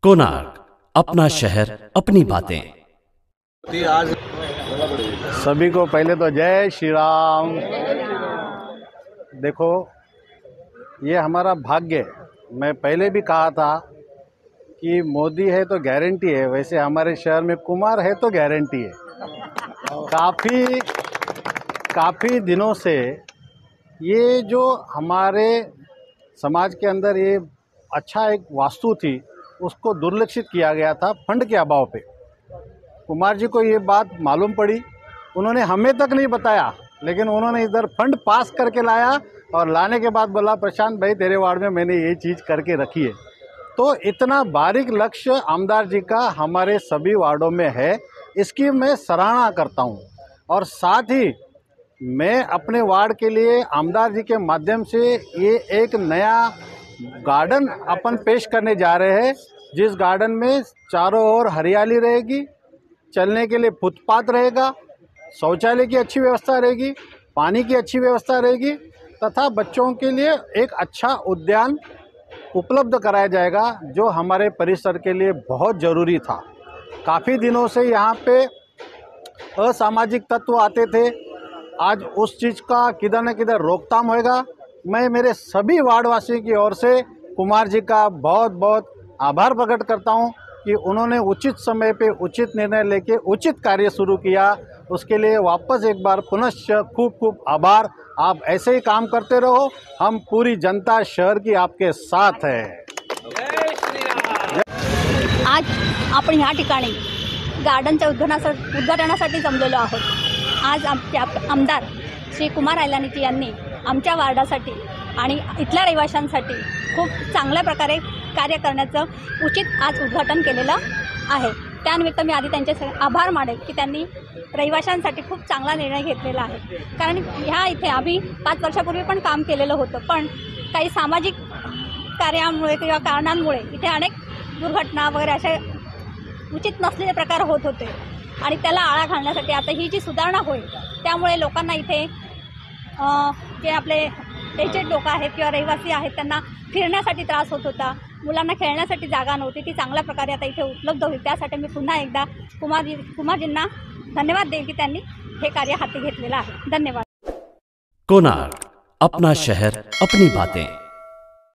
कोणार्क, अपना शहर अपनी बातें। आज सभी को पहले तो जय श्री राम। देखो, ये हमारा भाग्य है। मैं पहले भी कहा था कि मोदी है तो गारंटी है, वैसे हमारे शहर में कुमार है तो गारंटी है। काफ़ी दिनों से ये जो हमारे समाज के अंदर ये अच्छा एक वास्तु थी, उसको दुर्लक्षित किया गया था फंड के अभाव पे। कुमार जी को ये बात मालूम पड़ी, उन्होंने हमें तक नहीं बताया, लेकिन उन्होंने इधर फंड पास करके लाया और लाने के बाद बोला, प्रशांत भाई तेरे वार्ड में मैंने ये चीज़ करके रखी है। तो इतना बारीक लक्ष्य आमदार जी का हमारे सभी वार्डों में है, इसकी मैं सराहना करता हूँ। और साथ ही मैं अपने वार्ड के लिए आमदार जी के माध्यम से ये एक नया गार्डन अपन पेश करने जा रहे हैं, जिस गार्डन में चारों ओर हरियाली रहेगी, चलने के लिए फुटपाथ रहेगा, शौचालय की अच्छी व्यवस्था रहेगी, पानी की अच्छी व्यवस्था रहेगी तथा बच्चों के लिए एक अच्छा उद्यान उपलब्ध कराया जाएगा, जो हमारे परिसर के लिए बहुत ज़रूरी था। काफ़ी दिनों से यहाँ पे असामाजिक तत्व आते थे, आज उस चीज़ का किधर न किधर रोकथाम होएगा। मैं मेरे सभी वार्डवासियों की ओर से कुमार जी का बहुत बहुत आभार प्रकट करता हूं कि उन्होंने उचित समय पे उचित निर्णय लेके उचित कार्य शुरू किया। उसके लिए वापस एक बार पुनश्च खूब खूब आभार। आप ऐसे ही काम करते रहो, हम पूरी जनता शहर की आपके साथ है। आज आपण ह्या ठिकाणी गार्डनच्या उद्घाटनासाठी जमलेलो आहोत। आज आमचे आमदार श्री कुमार आयलानी यांनी आमच्या वार्डासाठी आणि इथल्या रहिवाशांसाठी खूप चांगल्या प्रकारे कार्य करण्याचं उचित आज उद्घाटन केलेलं आहे। त्यानिमित्त मी आधी त्यांचे आभार मानेल की त्यांनी रहिवाशांसाठी खूप चांगला निर्णय घेतलेला आहे। कारण ह्या इथे आम्ही 5 वर्षापूर्वी पण काम केलेलं होतं, पण काही सामाजिक कार्यामुळे किंवा कारणांमुळे इथे अनेक दुर्घटना वगैरे असे उचित नसलेले प्रकार होत होते आणि त्याला आळा घालण्यासाठी आता ही जी सुधारणा होईल, त्यामुळे लोकांना इथे जे आपले एजेड लोक आहेत किंवा रहिवासी आहेत त्यांना फिरण्यासाठी त्रास होत होता, मुलांना खेळण्यासाठी जागा नव्हती, ती चांगल्या प्रकारे आता इथे उपलब्ध होईल। त्यासाठी मी पुन्हा एकदा कुमारजींना धन्यवाद देईल की त्यांनी हे कार्य हाती घेतलेलं आहे। धन्यवाद। कोणार्क, अपना शहर अपनी बातें।